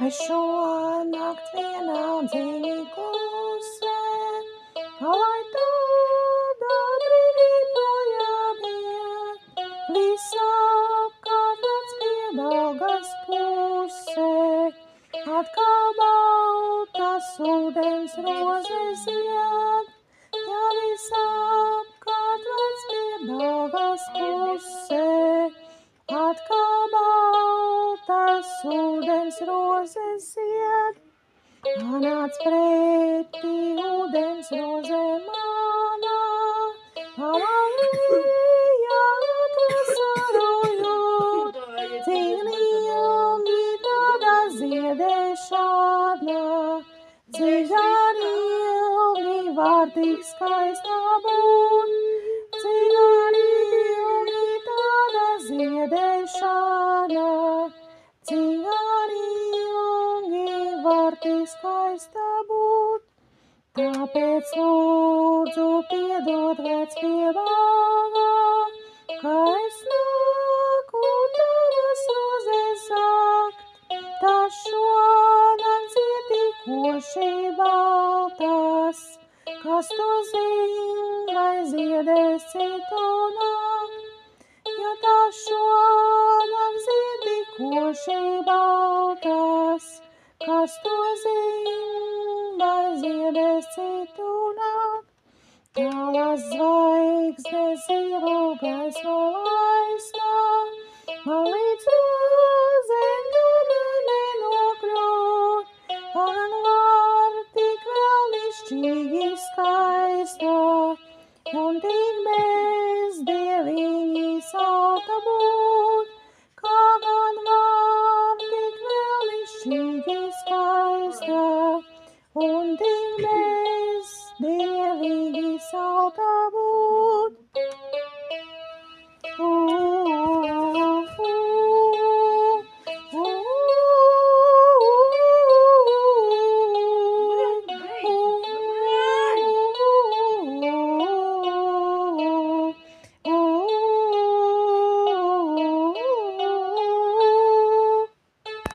Es šo nakt vienaldzīgi klusē, lai tādā brīdī projām iet, visapkārt nāc pie Daugavas pusē, atkal baltas ūdens rozes zied, ja visapkārt nāc pie Daugavas pusē, atkal baltas ūdens rozes zied. Nāc pretī ūdens roze manā, Aleluja, atvasarojot, cik ilgi tāda ziedēšana, cik gan ilgi var tik skaista būt, cik gan ilgi tāda ziedēšana, cik gan ilgi var tik skaista būt. Tāpēc lūdzu piedod vec pie Bāga, ka es nāku tavas rozes zakt, tas šonakt ziedīkoši baltas, kas to zin, vai ziedēs citu nakt. Ja tas šonakt ziedīkoši baltas, kas to zin, vai ziedēs citu nakt. Tālās zvaigznes zilu gaismu laisnā, man līdz rozēm domē nenokļūt, man var tik vēlnišķīgi skaistā, un tik bezdieviņi salta būt, kā gan var tik vēlnišķīgi skaistā, un tik